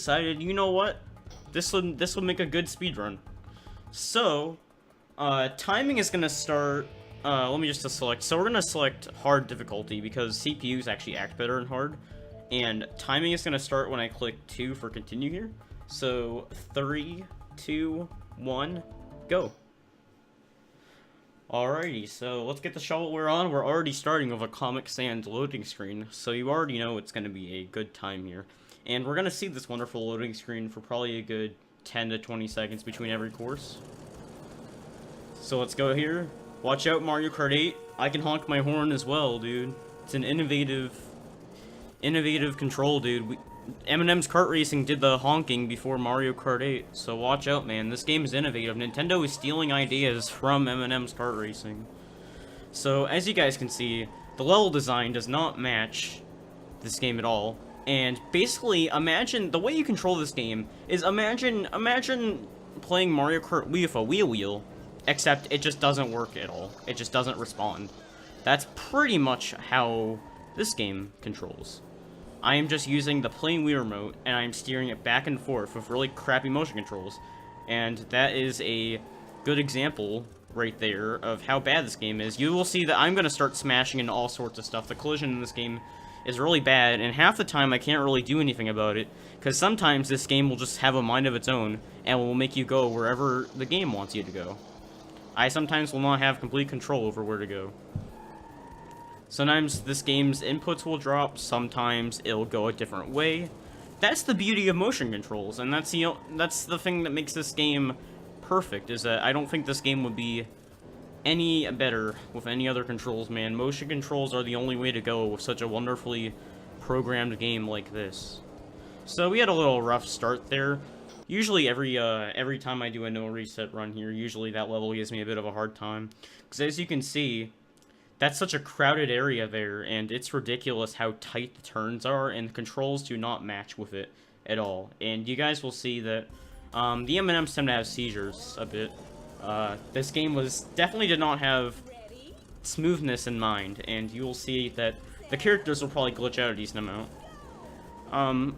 decided, you know what? This will make a good speed run. So, timing is gonna start. Let me just select. So we're gonna select hard difficulty because CPUs actually act better in hard, and timing is gonna start when I click 2 for continue here. So 3, 2, 1, go. Alrighty, so let's get the shovelware on. We're already starting with a Comic Sans loading screen, so you already know it's gonna be a good time here. And we're gonna see this wonderful loading screen for probably a good 10 to 20 seconds between every course. So let's go here. Watch out, Mario Kart 8. I can honk my horn as well, dude. It's an innovative control, dude. Eminem's Kart Racing did the honking before Mario Kart 8, so watch out, man. This game is innovative. Nintendo is stealing ideas from Eminem's Kart Racing. So, as you guys can see, the level design does not match this game at all. And basically, imagine, the way you control this game is imagine playing Mario Kart Wii with a wheel, except it just doesn't work at all. It just doesn't respond. That's pretty much how this game controls. I am just using the plain Wii remote, and I'm steering it back and forth with really crappy motion controls. And that is a good example right there of how bad this game is. You will see that I'm going to start smashing into all sorts of stuff. The collision in this game is really bad, and half the time I can't really do anything about it, because sometimes this game will just have a mind of its own, and will make you go wherever the game wants you to go. I sometimes will not have complete control over where to go. Sometimes this game's inputs will drop, sometimes it'll go a different way. That's the beauty of motion controls, and that's the thing that makes this game perfect, is that I don't think this game would be any better with any other controls, man. Motion controls are the only way to go with such a wonderfully programmed game like this. So we had a little rough start there. Usually every time I do a no reset run here, usually that level gives me a bit of a hard time. Because as you can see, that's such a crowded area there, and it's ridiculous how tight the turns are, and the controls do not match with it at all. And you guys will see that the M&Ms tend to have seizures a bit. This game definitely did not have smoothness in mind, and you will see that the characters will probably glitch out a decent amount.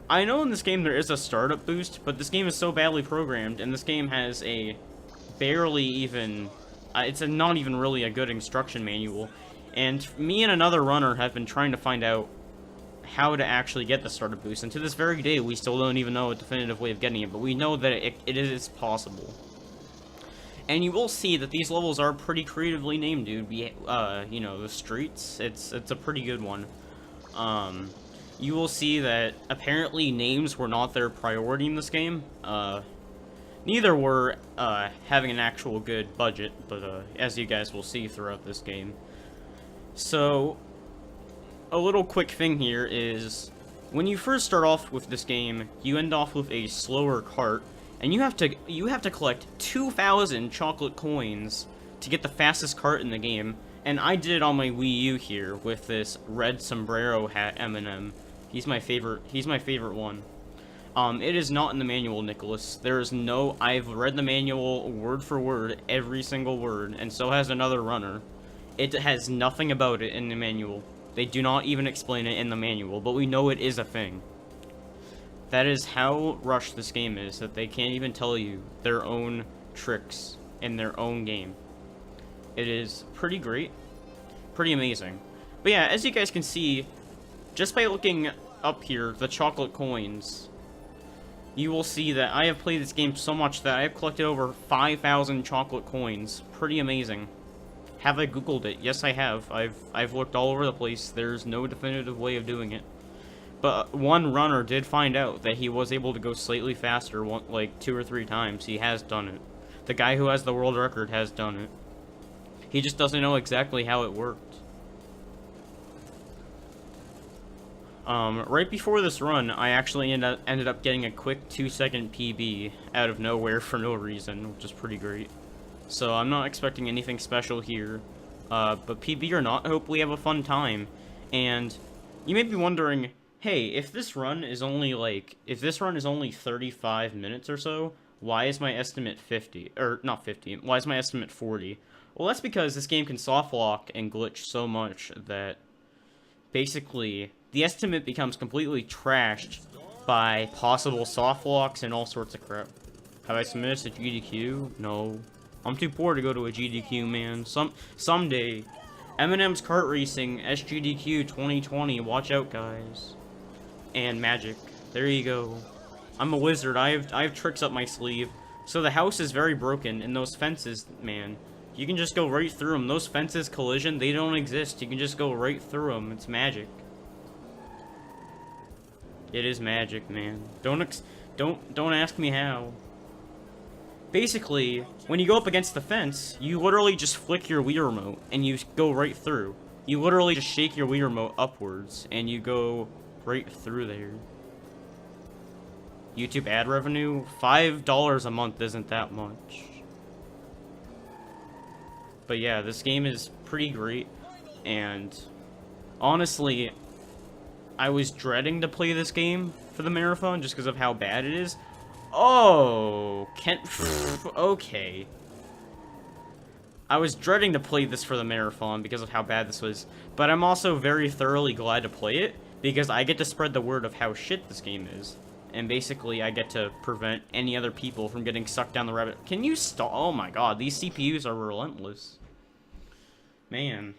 I know in this game there is a startup boost, but this game is so badly programmed, and this game has a barely even... it's not even really a good instruction manual. And me and another runner have been trying to find out how to actually get the startup boost, and to this very day we still don't even know a definitive way of getting it, but we know that it is possible. And you will see that these levels are pretty creatively named, dude. You know, the streets, it's a pretty good one. You will see that apparently names were not their priority in this game. Neither were having an actual good budget, but as you guys will see throughout this game. So, a little quick thing here is, when you first start off with this game, you end off with a slower cart, and you have to collect 2,000 chocolate coins to get the fastest cart in the game. And I did it on my Wii U here with this red sombrero hat M&M. He's my favorite one. It is not in the manual, Nicholas. There is no... I've read the manual word for word, every single word, and so has another runner. It has nothing about it in the manual. They do not even explain it in the manual, but we know it is a thing. That is how rushed this game is, that they can't even tell you their own tricks in their own game. It is pretty great. Pretty amazing. But yeah, as you guys can see, just by looking up here, the chocolate coins, you will see that I have played this game so much that I have collected over 5,000 chocolate coins. Pretty amazing. Have I Googled it? Yes, I have. I've looked all over the place. There's no definitive way of doing it. But one runner did find out that he was able to go slightly faster, like 2 or 3 times. He has done it. The guy who has the world record has done it. He just doesn't know exactly how it worked. Right before this run, I actually ended up getting a quick 2-second PB out of nowhere for no reason, which is pretty great. So I'm not expecting anything special here. But PB or not, I hope we have a fun time. And you may be wondering, hey, if this run is only 35 minutes or so, why is my estimate 50? Or, not 50, why is my estimate 40? Well, that's because this game can soft lock and glitch so much that basically the estimate becomes completely trashed by possible soft locks and all sorts of crap. Have I submitted to GDQ? No. I'm too poor to go to a GDQ, man. Someday. Eminem's Kart Racing, SGDQ 2020. Watch out, guys. And Magic. There you go. I'm a wizard. I have tricks up my sleeve. So the house is very broken, and those fences, man, you can just go right through them. Those fences collision, they don't exist. You can just go right through them. It's magic. It is magic, man. Don't ask me how. Basically, when you go up against the fence, you literally just flick your Wii remote and you go right through. You literally just shake your Wii remote upwards and you go right through there. YouTube ad revenue, $5 a month isn't that much. But yeah, this game is pretty great, and honestly, I was dreading to play this game for the marathon just because of how bad it is. Oh, okay. I was dreading to play this for the marathon because of how bad this was, but I'm also very thoroughly glad to play it because I get to spread the word of how shit this game is. And basically, I get to prevent any other people from getting sucked down the rabbit. Can you stop? Oh my god, these CPUs are relentless. Man.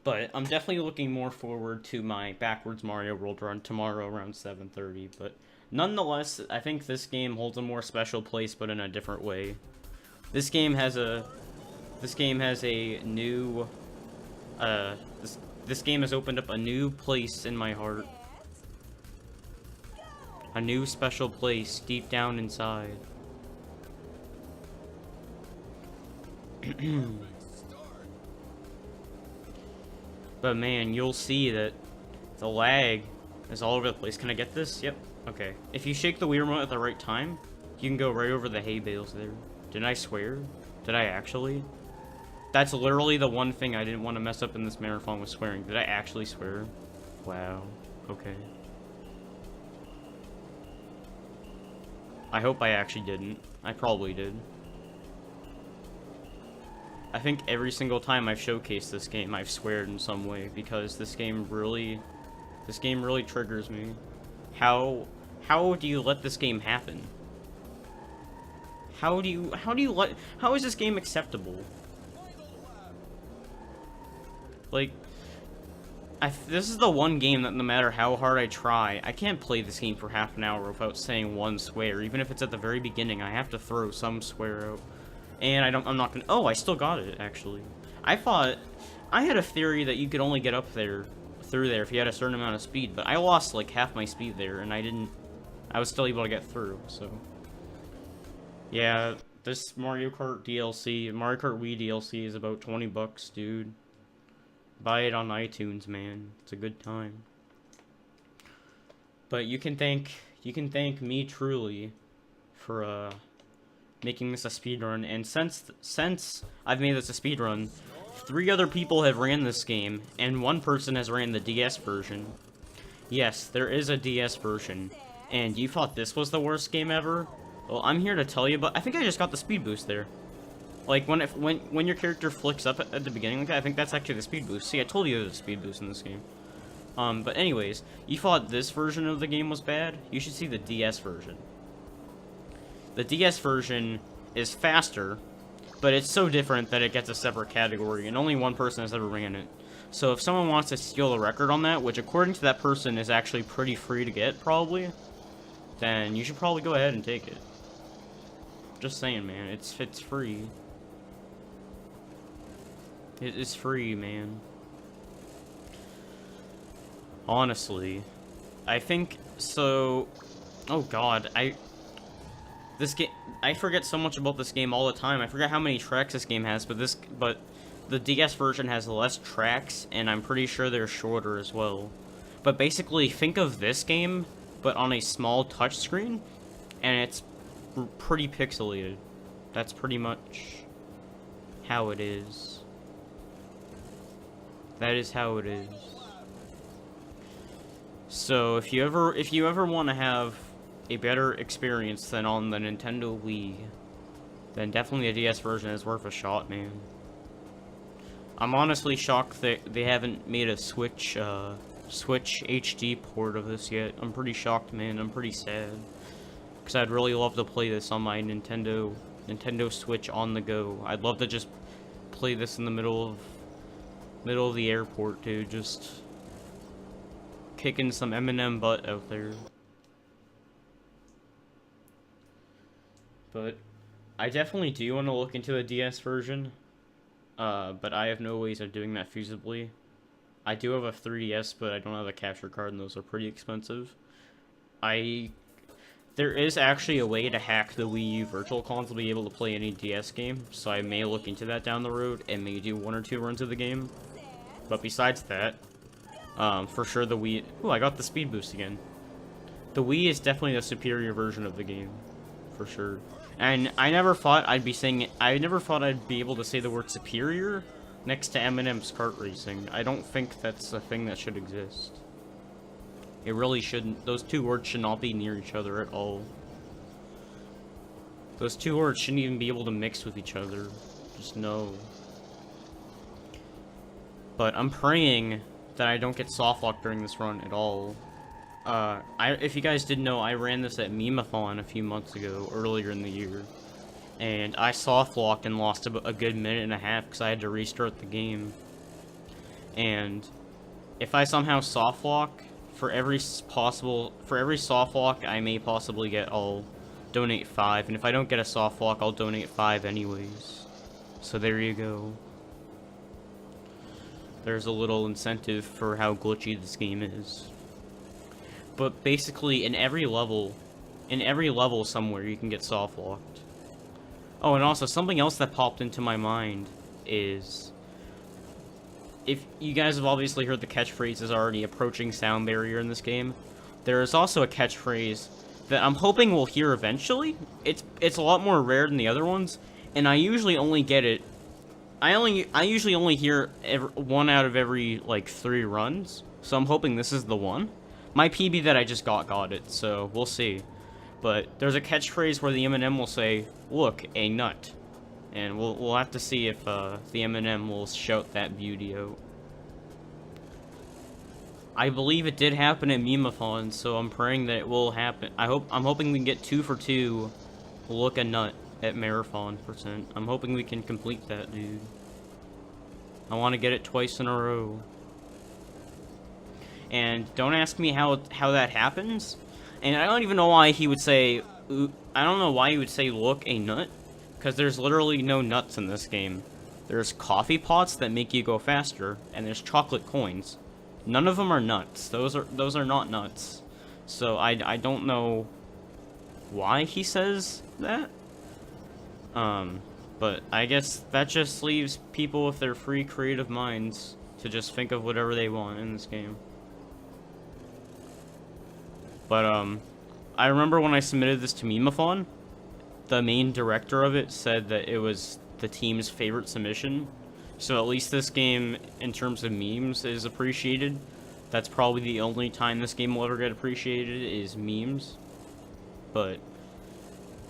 But I'm definitely looking more forward to my backwards Mario World run tomorrow around 7:30. But nonetheless, I think this game holds a more special place, but in a different way. This game has a new, this game has opened up a new place in my heart. A new special place deep down inside. But man, you'll see that the lag is all over the place. Can I get this? Yep. Okay. If you shake the Wii remote at the right time, you can go right over the hay bales there. Didn't I swear? Did I actually? That's literally the one thing I didn't want to mess up in this marathon was swearing. Did I actually swear? Wow. Okay. I hope I actually didn't. I probably did. I think every single time I've showcased this game, I've sweared in some way because this game really triggers me. How do you let this game happen? How is this game acceptable? Like, this is the one game that no matter how hard I try, I can't play this game for half an hour without saying one swear. Even if it's at the very beginning, I have to throw some swear out. And I'm not gonna, oh, I still got it, actually. I had a theory that you could only get up there, through there, if you had a certain amount of speed, but I lost, like, half my speed there, and I was still able to get through, so. Yeah, this Mario Kart DLC, Mario Kart Wii DLC is about 20 bucks, dude. Buy it on iTunes, man. It's a good time. But you can thank me truly for making this a speedrun. And since I've made this a speedrun, 3 other people have ran this game, and 1 person has ran the DS version. Yes, there is a DS version. And you thought this was the worst game ever? Well, I'm here to tell you, but I think I just got the speed boost there. Like, when your character flicks up at the beginning like that, I think that's actually the speed boost. See, I told you there's a speed boost in this game. But anyways, you thought this version of the game was bad? You should see the DS version. The DS version is faster, but it's so different that it gets a separate category, and only 1 person has ever ran it. So if someone wants to steal the record on that, which according to that person is actually pretty free to get, probably, then you should probably go ahead and take it. Just saying, man, it's free. It is free, man. Honestly. I think, so... Oh god, this game... I forget so much about this game all the time. I forget how many tracks this game has, but the DS version has less tracks, and I'm pretty sure they're shorter as well. But basically, think of this game, but on a small touchscreen, and it's pretty pixelated. That's pretty much how it is. That is how it is. So if you ever want to have a better experience than on the Nintendo Wii, then definitely the DS version is worth a shot, man. I'm honestly shocked that they haven't made a Switch Switch HD port of this yet. I'm pretty shocked, man. I'm pretty sad. Because I'd really love to play this on my Nintendo Switch on the go. I'd love to just play this in the middle of the airport, dude. Just kicking some Eminem butt out there. But I definitely do want to look into a DS version. But I have no ways of doing that feasibly. I do have a 3DS, but I don't have a capture card, and those are pretty expensive. There is actually a way to hack the Wii U Virtual Console to be able to play any DS game, so I may look into that down the road and may do 1 or 2 runs of the game. But besides that, for sure the Wii... Ooh, I got the speed boost again. The Wii is definitely the superior version of the game, for sure. And I never thought I'd be able to say the word superior next to Eminem's kart racing. I don't think that's a thing that should exist. It really shouldn't. Those two words should not be near each other at all. Those two words shouldn't even be able to mix with each other. Just no. But I'm praying that I don't get soft locked during this run at all. If you guys didn't know, I ran this at Meme-a-thon a few months ago, earlier in the year. And I soft locked and lost a good minute and a half because I had to restart the game. And if I somehow soft lock, for every soft lock I may possibly get, I'll donate 5. And if I don't get a soft lock, I'll donate 5 anyways. So there you go. There's a little incentive for how glitchy this game is. But basically, in every level somewhere, you can get soft locked. Oh, and also, something else that popped into my mind is... If you guys have obviously heard the catchphrase is already approaching sound barrier in this game, there is also a catchphrase that I'm hoping we'll hear eventually. It's a lot more rare than the other ones, and I usually only get it... I usually only hear 1 out of every, like, 3 runs, so I'm hoping this is the one. My PB that I just got it, so we'll see. But there's a catchphrase where the M&M will say, "Look, a nut." And we'll have to see if the M&M will shout that beauty out. I believe it did happen at Meme-a-thon, so I'm praying that it will happen. I'm hoping we can get 2 for 2 look a nut at Marathon %. I'm hoping we can complete that, dude. I want to get it twice in a row. And don't ask me how that happens. And I don't even know why he would say... I don't know why he would say, "Look, a nut." Because there's literally no nuts in this game. There's coffee pots that make you go faster, and there's chocolate coins. None of them are nuts. Those are not nuts. So I don't know why he says that. But I guess that just leaves people with their free creative minds to just think of whatever they want in this game. But, I remember when I submitted this to Meme-a-thon, the main director of it said that it was the team's favorite submission. So at least this game, in terms of memes, is appreciated. That's probably the only time this game will ever get appreciated, is memes. But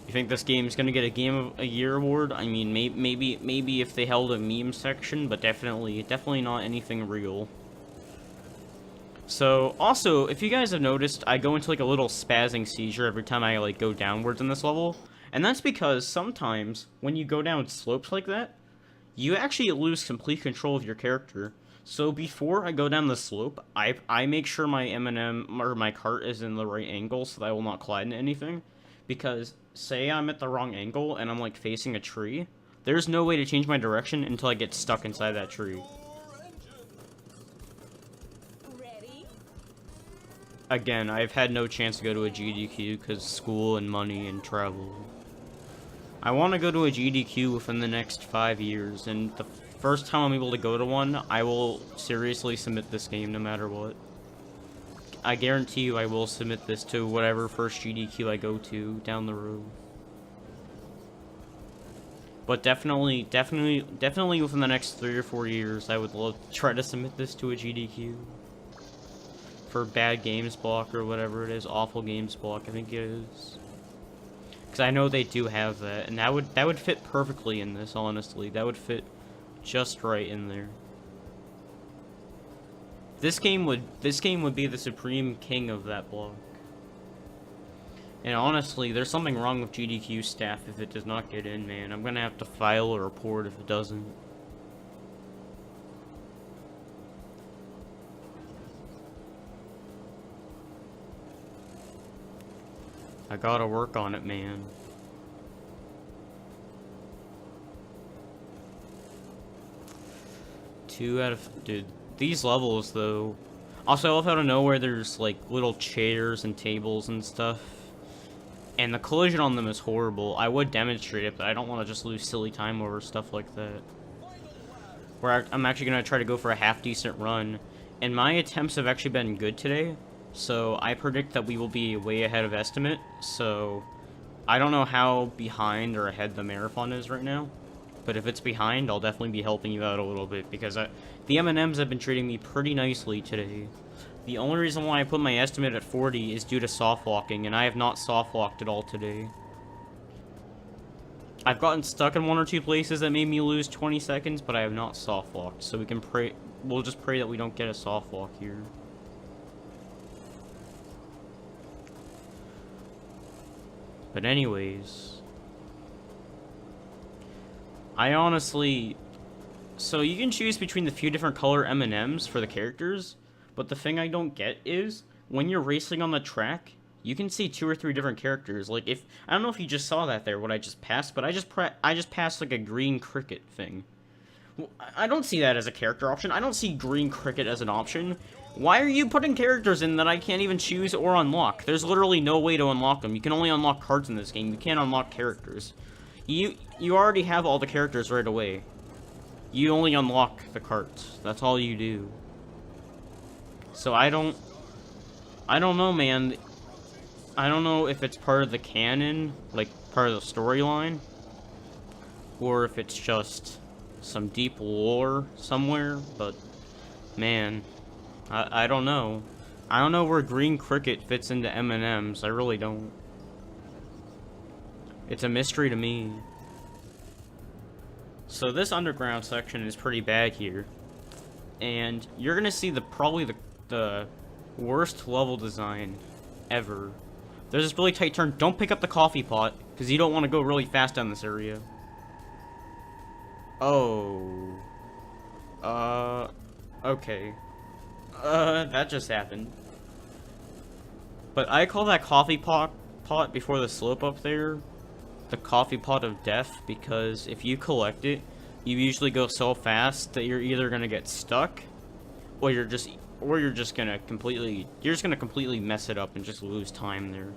you think this game is gonna get a Game of a Year award? I mean, maybe if they held a meme section, but definitely not anything real. So, also, if you guys have noticed, I go into, like, a little spazzing seizure every time I, like, go downwards in this level. And that's because sometimes, when you go down slopes like that, you actually lose complete control of your character. So before I go down the slope, I make sure my M&M, or my cart is in the right angle so that I will not collide into anything. Because, say I'm at the wrong angle and I'm, like, facing a tree, there's no way to change my direction until I get stuck inside that tree. Again, I've had no chance to go to a GDQ because school and money and travel. I want to go to a GDQ within the next 5 years, and the first time I'm able to go to one, I will seriously submit this game no matter what. I guarantee you I will submit this to whatever first GDQ I go to down the road. But definitely within the next 3 or 4 years, I would love to try to submit this to a GDQ. For bad games block or whatever it is, awful games block, I think it is. Because I know they do have that, and that would fit perfectly in this, honestly. That would fit just right in there. This game would be the supreme king of that block. And honestly, there's something wrong with GDQ staff if it does not get in, man. I'm gonna have to file a report if it doesn't. I gotta work on it, man. Dude, these levels, though. Also, I love how out of nowhere there's, like, little chairs and tables and stuff. And the collision on them is horrible. I would demonstrate it, but I don't want to just lose silly time over stuff like that. Where I'm actually going to try to go for a half-decent run. And my attempts have actually been good today. So I predict that we will be way ahead of estimate. So I don't know how behind or ahead the marathon is right now. But if it's behind, I'll definitely be helping you out a little bit. Because the M&Ms have been treating me pretty nicely today. The only reason why I put my estimate at 40 is due to soft locking, and I have not soft locked at all today. I've gotten stuck in one or two places that made me lose 20 seconds, but I have not soft locked, so we'll just pray that we don't get a soft lock here. But anyways, I honestly, so you can choose between the few different color M&Ms for the characters. But the thing I don't get is, when you're racing on the track, you can see 2 or 3 different characters. Like, I don't know if you just saw that there, what I just passed, but I just passed, like, a green cricket thing. I don't see that as a character option. I don't see green cricket as an option. Why are you putting characters in that I can't even choose or unlock? There's literally no way to unlock them. You can only unlock cards in this game. You can't unlock characters. You already have all the characters right away. You only unlock the cards. That's all you do. So I don't know, man. I don't know if it's part of the canon, like part of the storyline, or if it's just some deep lore somewhere, but man, I don't know. I don't know where green cricket fits into M&Ms. I really don't. It's a mystery to me. So this underground section is pretty bad here. And you're gonna see probably the worst level design ever. There's this really tight turn. Don't pick up the coffee pot, because you don't want to go really fast down this area. Oh. Okay. That just happened. But I call that coffee pot before the slope up there the coffee pot of death, because if you collect it, you usually go so fast that you're either gonna get stuck, or you're just gonna completely mess it up and just lose time there.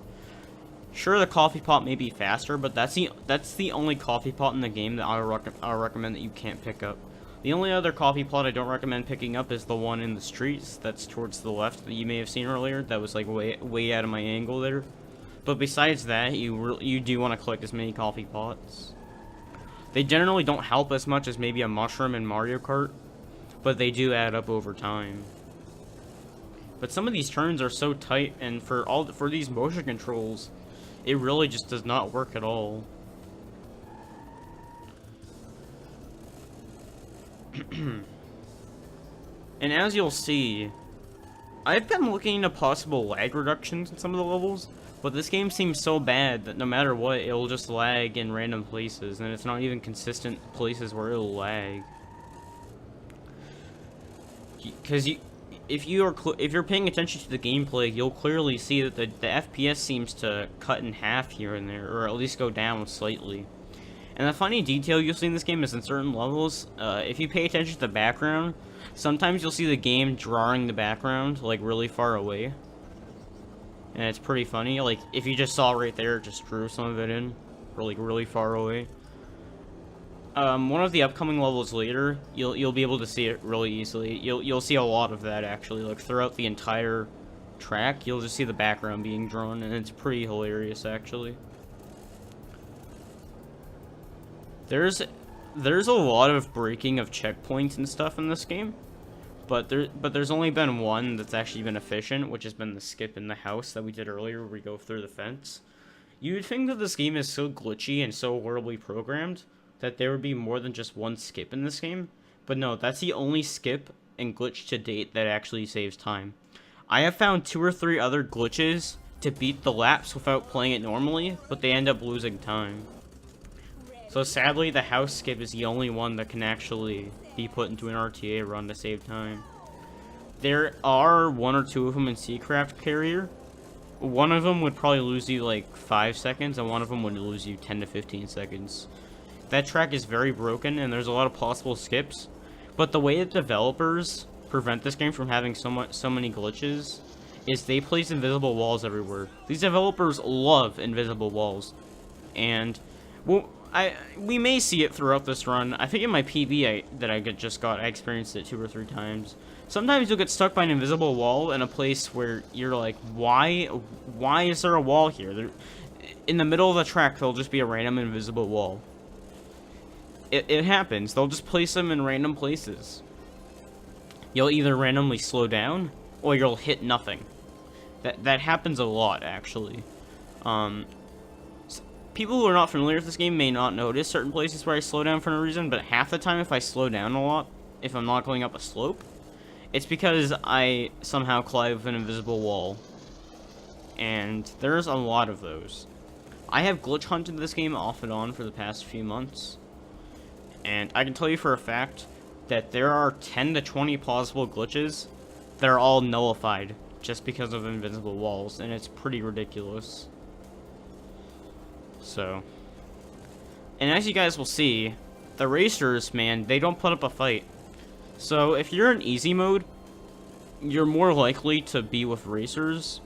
Sure, the coffee pot may be faster, but that's the only coffee pot in the game that I'll recommend that you can't pick up. The only other coffee pot I don't recommend picking up is the one in the streets that's towards the left that you may have seen earlier. That was like way out of my angle there. But besides that, you do want to collect as many coffee pots. They generally don't help as much as maybe a mushroom in Mario Kart, but they do add up over time. But some of these turns are so tight, and for these motion controls, it really just does not work at all. And as you'll see, I've been looking into possible lag reductions in some of the levels, but this game seems so bad that no matter what, it'll just lag in random places, and it's not even consistent places where it'll lag. Because if you're paying attention to the gameplay, you'll clearly see that the FPS seems to cut in half here and there, or at least go down slightly. And the funny detail you'll see in this game is in certain levels, if you pay attention to the background, sometimes you'll see the game drawing the background, like, really far away. And it's pretty funny. Like, if you just saw right there, it just drew some of it in, really far away. One of the upcoming levels later, you'll be able to see it really easily. You'll see a lot of that, actually. Like, throughout the entire track, you'll just see the background being drawn, and it's pretty hilarious, actually. There's a lot of breaking of checkpoints and stuff in this game, but there's only been one that's actually been efficient, which has been the skip in the house that we did earlier, where we go through the fence. You'd think that this game is so glitchy and so horribly programmed that there would be more than just one skip in this game, but no, that's the only skip and glitch to date that actually saves time. I have found 2 or 3 other glitches to beat the laps without playing it normally, but they end up losing time. So sadly, the house skip is the only one that can actually be put into an RTA run to save time. There are 1 or 2 of them in Seacraft Carrier. One of them would probably lose you like 5 seconds, and one of them would lose you 10 to 15 seconds. That track is very broken, and there's a lot of possible skips. But the way that developers prevent this game from having so many glitches is they place invisible walls everywhere. These developers love invisible walls, and well, we may see it throughout this run. I think in my PB that I just got, I experienced it 2 or 3 times. Sometimes you'll get stuck by an invisible wall in a place where you're like, why is there a wall here? In the middle of the track, there'll just be a random invisible wall. It happens. They'll just place them in random places. You'll either randomly slow down, or you'll hit nothing. That happens a lot, actually. People who are not familiar with this game may not notice certain places where I slow down for no reason, but half the time if I slow down a lot, if I'm not going up a slope, it's because I somehow collide with an invisible wall. And there's a lot of those. I have glitch hunted this game off and on for the past few months, and I can tell you for a fact that there are 10 to 20 plausible glitches that are all nullified just because of invisible walls, and it's pretty ridiculous. So, and as you guys will see, the racers, man, they don't put up a fight. So if you're in easy mode, you're more likely to be with racers.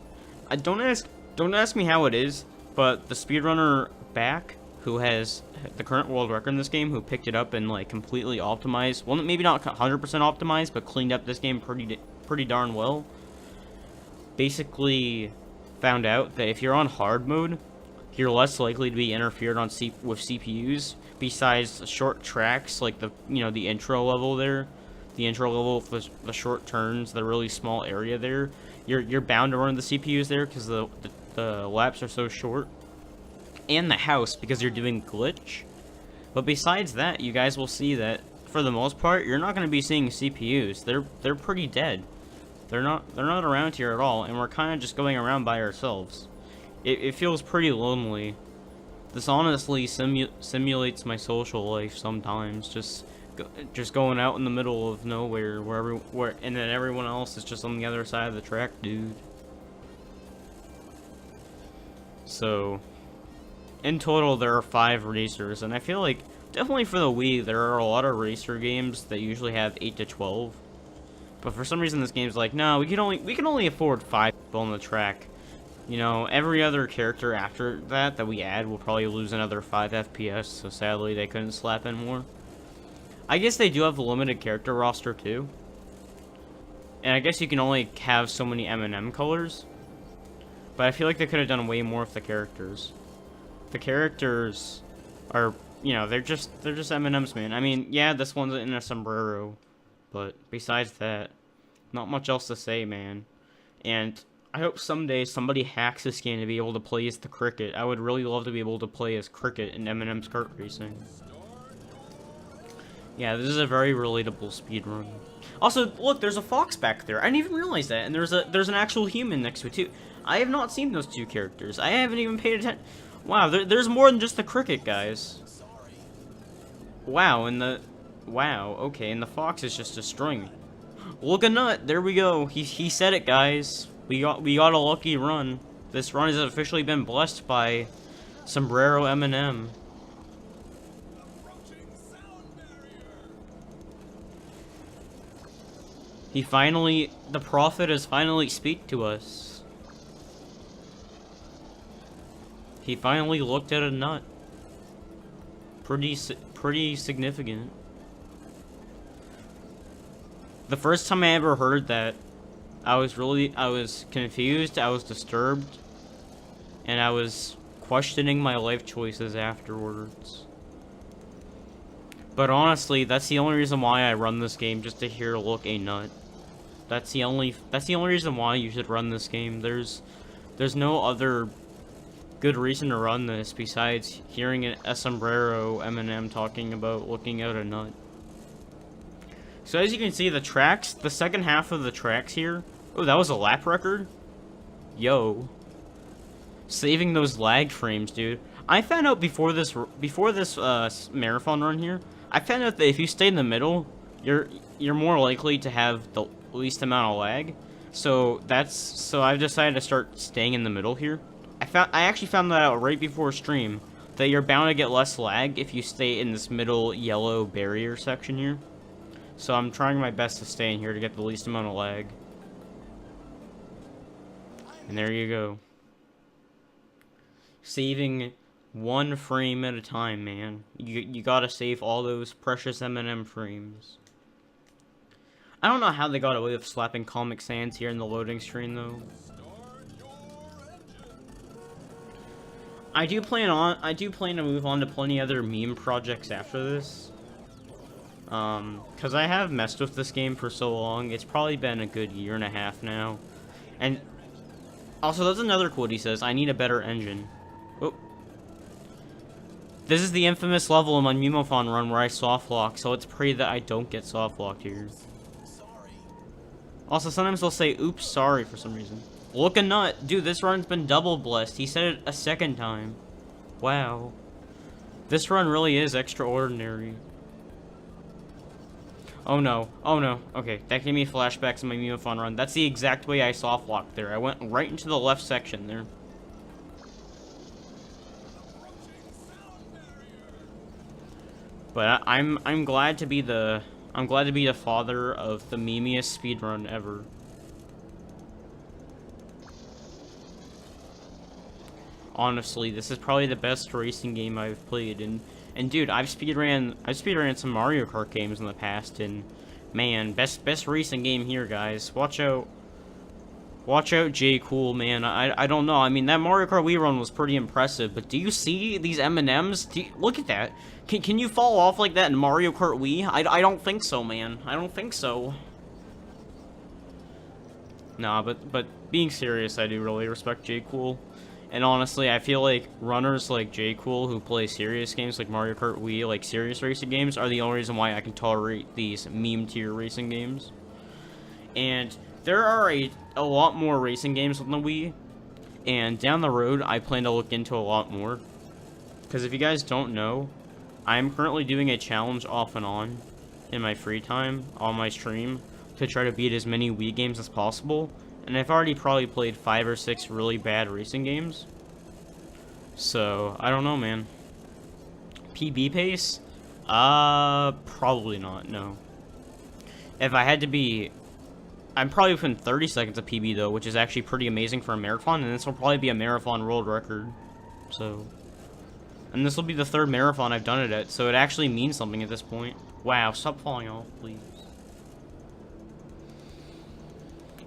Don't ask me how it is, but the speedrunner back, who has the current world record in this game, who picked it up and like completely optimized, well, maybe not 100% optimized, but cleaned up this game pretty darn well, basically found out that if you're on hard mode, you're less likely to be interfered on with CPUs. Besides short tracks like the intro level there, the intro level for the short turns, the really small area there, you're bound to run the CPUs there because the laps are so short. And the house, because you're doing glitch. But besides that, you guys will see that for the most part, you're not going to be seeing CPUs. They're pretty dead. They're not around here at all, and we're kind of just going around by ourselves. It feels pretty lonely. This honestly simulates my social life sometimes. Just going out in the middle of nowhere, and then everyone else is just on the other side of the track, dude. So, in total, there are 5 racers, and I feel like, definitely for the Wii, there are a lot of racer games that usually have 8 to 12. But for some reason, this game's like, no, we can only afford 5 people on the track. You know, every other character after that we add will probably lose another 5 FPS, so sadly they couldn't slap in more. I guess they do have a limited character roster too. And I guess you can only have so many M&M colors. But I feel like they could have done way more with the characters. The characters are, you know, they're just M&Ms, man. I mean, yeah, this one's in a sombrero, but besides that, not much else to say, man. And I hope someday somebody hacks this game to be able to play as the Cricket. I would really love to be able to play as Cricket in M&M's Kart Racing. Yeah, this is a very relatable speedrun. Also, look, there's a fox back there. I didn't even realize that. And there's an actual human next to it too. I have not seen those 2 characters. I haven't even paid attention. Wow, there's more than just the Cricket, guys. Wow, okay, and the fox is just destroying me. Look a nut, there we go. He said it, guys. We got a lucky run. This run has officially been blessed by Sombrero M&M. The prophet has finally speak to us. He finally looked at a nut. Pretty significant. The first time I ever heard that, I was confused, I was disturbed, and I was questioning my life choices afterwards. But honestly, that's the only reason why I run this game, just to hear look a nut. That's the only reason why you should run this game. There's no other good reason to run this besides hearing a sombrero M&M talking about looking out a nut. So as you can see, the tracks, the second half of the tracks here. Oh, that was a lap record? Yo. Saving those lag frames, dude. I found out before this marathon run here, I found out that if you stay in the middle, you're more likely to have the least amount of lag. So I've decided to start staying in the middle here. I actually found that out right before stream, that you're bound to get less lag if you stay in this middle yellow barrier section here. So I'm trying my best to stay in here to get the least amount of lag. And there you go. Saving one frame at a time, man. You gotta save all those precious M&M frames. I don't know how they got away with slapping Comic Sans here in the loading screen, though. I do plan to move on to plenty other meme projects after this. Because I have messed with this game for so long. It's probably been a good year and a half now. And also, that's another quote he says, I need a better engine. Oh. This is the infamous level in my Memophon run where I soft lock, so let's pray that I don't get soft locked here. Also, sometimes they'll say, oops, sorry, for some reason. Look a nut. Dude, this run's been double blessed. He said it a second time. Wow. This run really is extraordinary. Oh no. Oh no. Okay, that gave me flashbacks in my Memophon run. That's the exact way I soft locked there. I went right into the left section there. But I'm glad to be the father of the memeiest speedrun ever. Honestly, this is probably the best racing game I've played, and dude, I've speedran some Mario Kart games in the past, and man, best racing game here, guys. Watch out, J. Cool, man. I don't know. I mean, that Mario Kart Wii run was pretty impressive, but do you see these M&Ms? Look at that. Can you fall off like that in Mario Kart Wii? I don't think so, man. I don't think so. Nah, but being serious, I do really respect J. Cool. And honestly, I feel like runners like J. Cool who play serious games like Mario Kart Wii, like serious racing games, are the only reason why I can tolerate these meme tier racing games. And there are a lot more racing games on the Wii, and down the road, I plan to look into a lot more. Because if you guys don't know, I'm currently doing a challenge off and on in my free time on my stream to try to beat as many Wii games as possible. And I've already probably played 5 or 6 really bad racing games. So, I don't know, man. PB pace? Probably not, no. If I had to be... I'm probably within 30 seconds of PB, though, which is actually pretty amazing for a marathon, and this will probably be a marathon world record. So... And this will be the 3rd marathon I've done it at, so it actually means something at this point. Wow, stop falling off, please.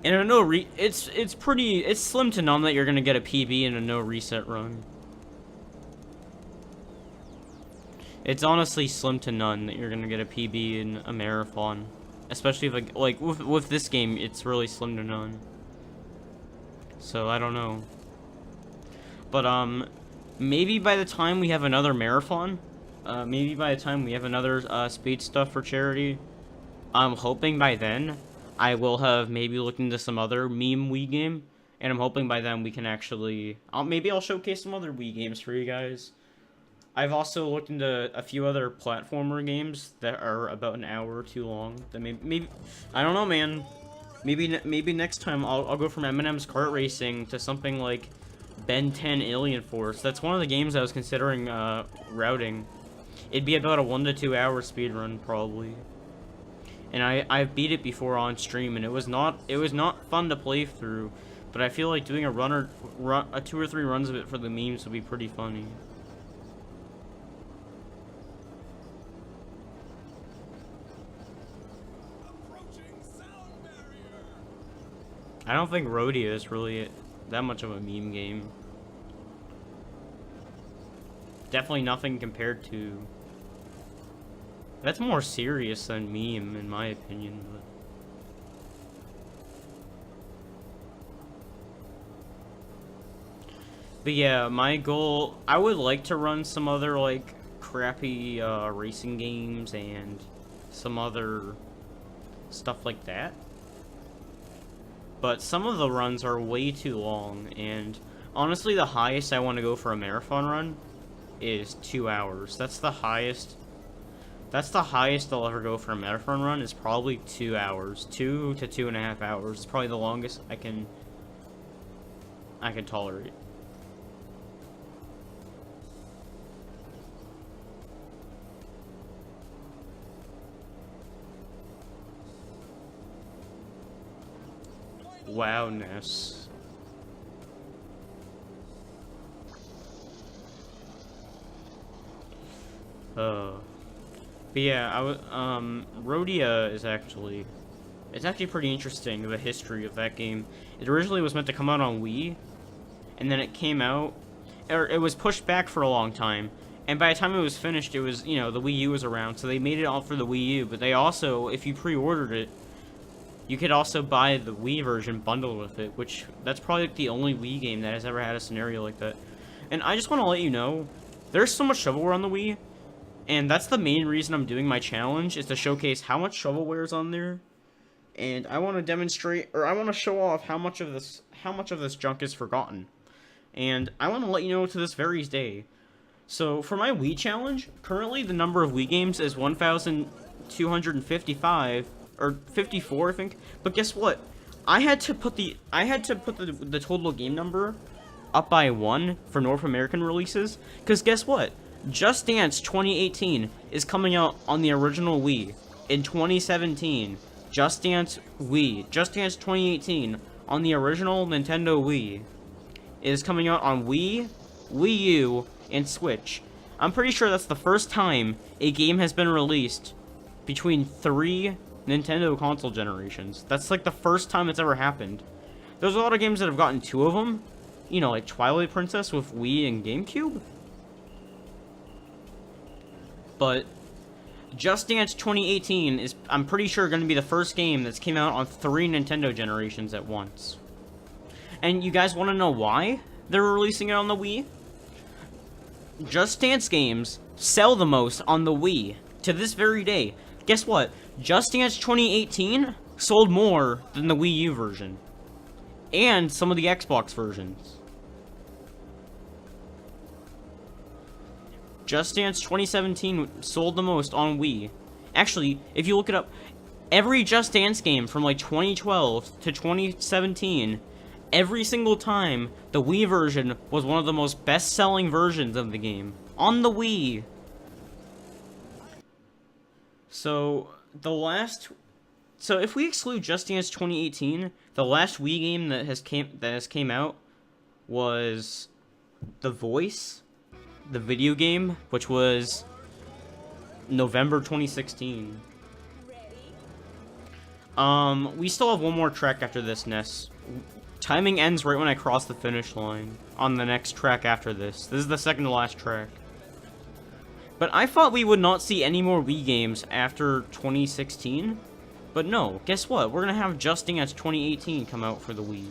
And a no it's slim to none that you're gonna get a PB in a no reset run. It's honestly slim to none that you're gonna get a PB in a marathon, especially if like with this game, it's really slim to none. So I don't know, but maybe by the time we have another marathon, maybe by the time we have another speed stuff for charity, I'm hoping by then I will have maybe looked into some other meme Wii game, and I'm hoping by then we can actually... maybe I'll showcase some other Wii games for you guys. I've also looked into a few other platformer games that are about an hour or too long. That maybe I don't know, man. Maybe next time I'll go from M&M's Kart Racing to something like Ben 10 Alien Force. That's one of the games I was considering routing. It'd be about a 1 to 2 hour speedrun, probably. And I've beat it before on stream, and it was not fun to play through, but I feel like doing a 2 or 3 runs of it for the memes would be pretty funny. I don't think Rodeo is really that much of a meme game. Definitely nothing compared to... That's more serious than meme, in my opinion. But yeah, my goal... I would like to run some other, like, crappy racing games and some other stuff like that. But some of the runs are way too long, and honestly, the highest I want to go for a marathon run is 2 hours. That's the highest. That's the highest I'll ever go for a marathon run, is probably 2 hours. 2 to 2.5 hours is probably the longest I can tolerate. Wowness. But yeah, Rhodia is actually, it's actually pretty interesting, the history of that game. It originally was meant to come out on Wii, and then it came out, or it was pushed back for a long time, and by the time it was finished, it was, you know, the Wii U was around, so they made it all for the Wii U, but they also, if you pre-ordered it, you could also buy the Wii version bundled with it, which, that's probably like the only Wii game that has ever had a scenario like that. And I just want to let you know, there's so much shovelware on the Wii, and that's the main reason I'm doing my challenge, is to showcase how much shovelware is on there. And I want to demonstrate, or I want to show off how much of this junk is forgotten. And I want to let you know to this very day. So for my Wii challenge, currently the number of Wii games is 1,255 or 54, I think. But guess what? I had to put the total game number up by 1 for North American releases, because guess what? Just Dance 2018 is coming out on the original Wii in 2017. Just Dance Wii, Just Dance 2018 on the original Nintendo Wii is coming out on Wii, Wii U, and Switch. I'm pretty sure that's the first time a game has been released between 3 Nintendo console generations. That's like the first time it's ever happened. There's a lot of games that have gotten 2 of them. You know, like Twilight Princess with Wii and GameCube. But Just Dance 2018 is, I'm pretty sure, going to be the first game that's came out on 3 Nintendo generations at once. And you guys want to know why they're releasing it on the Wii? Just Dance games sell the most on the Wii to this very day. Guess what? Just Dance 2018 sold more than the Wii U version. And some of the Xbox versions. Just Dance 2017 sold the most on Wii. Actually, if you look it up, every Just Dance game from like 2012 to 2017, every single time, the Wii version was one of the most best-selling versions of the game. On the Wii! So if we exclude Just Dance 2018, the last Wii game that has came out was The Voice, the video game, which was November 2016. We still have one more track after this, Ness. Timing ends right when I cross the finish line on the next track after this. This is the second to last track. But I thought we would not see any more Wii games after 2016. But no, guess what? We're gonna have Just Dance 2018 come out for the Wii.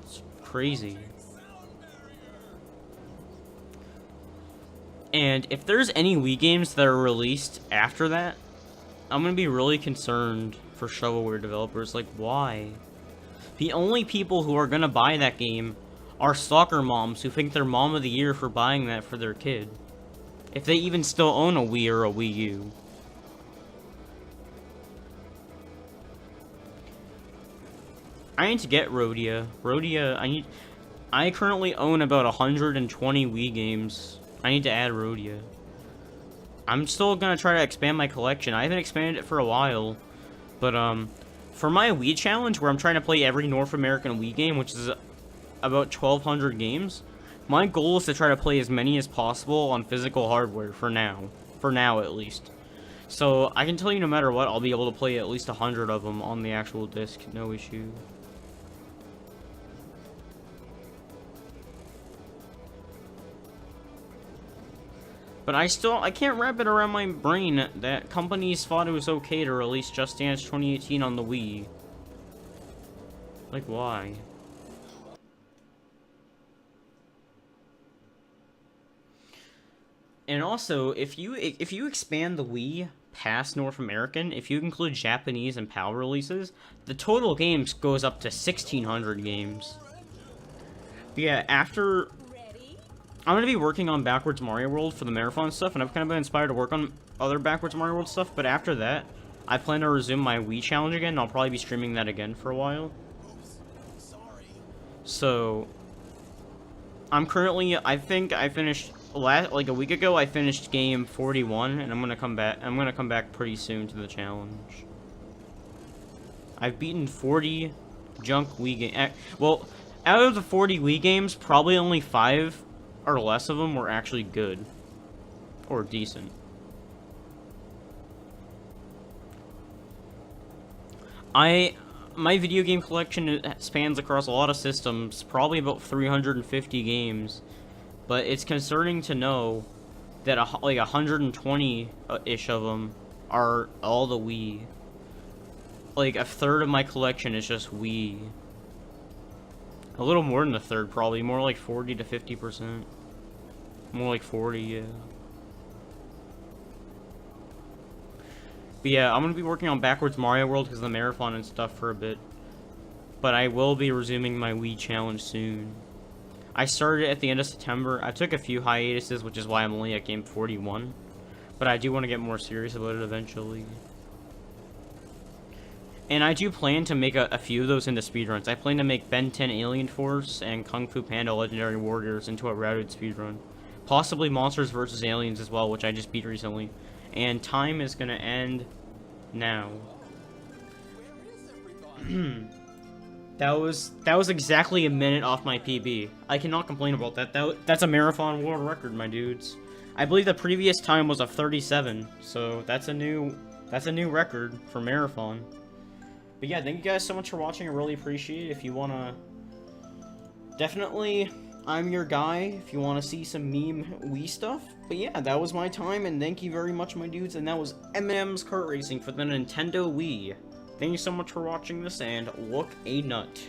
It's crazy. And if there's any Wii games that are released after that, I'm gonna be really concerned for shovelware developers. Like, why? The only people who are gonna buy that game are soccer moms who think they're mom of the year for buying that for their kid. If they even still own a Wii or a Wii U. I need to get Rhodia. I currently own about 120 Wii games. I need to add Rhodia. I'm still gonna try to expand my collection. I haven't expanded it for a while. But, for my Wii challenge, where I'm trying to play every North American Wii game, which is about 1,200 games, my goal is to try to play as many as possible on physical hardware for now. For now, at least. So, I can tell you no matter what, I'll be able to play at least 100 of them on the actual disc, no issue. But I can't wrap it around my brain that companies thought it was okay to release Just Dance 2018 on the Wii. Like, why? And also, if you expand the Wii past North American, if you include Japanese and PAL releases, the total games goes up to 1,600 games. But yeah, after... I'm going to be working on Backwards Mario World for the Marathon stuff, and I've kind of been inspired to work on other Backwards Mario World stuff, but after that, I plan to resume my Wii challenge again, and I'll probably be streaming that again for a while. So, I'm currently, I think I finished, like a week ago, I finished game 41, and I'm going to come back pretty soon to the challenge. I've beaten 40 junk Wii games. Well, out of the 40 Wii games, probably only 5 or less of them were actually good. Or decent. My video game collection spans across a lot of systems, probably about 350 games. But it's concerning to know that like 120-ish of them are all the Wii. Like, a third of my collection is just Wii. A little more than a third, probably. More like 40 to 50%. More like 40, yeah. But yeah, I'm going to be working on Backwards Mario World because of the marathon and stuff for a bit. But I will be resuming my Wii challenge soon. I started at the end of September. I took a few hiatuses, which is why I'm only at game 41. But I do want to get more serious about it eventually. And I do plan to make a few of those into speedruns. I plan to make Ben 10 Alien Force and Kung Fu Panda Legendary Warriors into a routed speedrun. Possibly Monsters vs. Aliens as well, which I just beat recently. And time is going to end now. That was exactly a minute off my PB. I cannot complain about that. That's a marathon world record, my dudes. I believe the previous time was a 37, so that's a new record for marathon. But yeah, thank you guys so much for watching. I really appreciate it. If you wanna, definitely, I'm your guy if you wanna see some meme Wii stuff. But yeah, that was my time, and thank you very much, my dudes. And that was Eminem's Kart Racing for the Nintendo Wii. Thank you so much for watching this, and look a nut.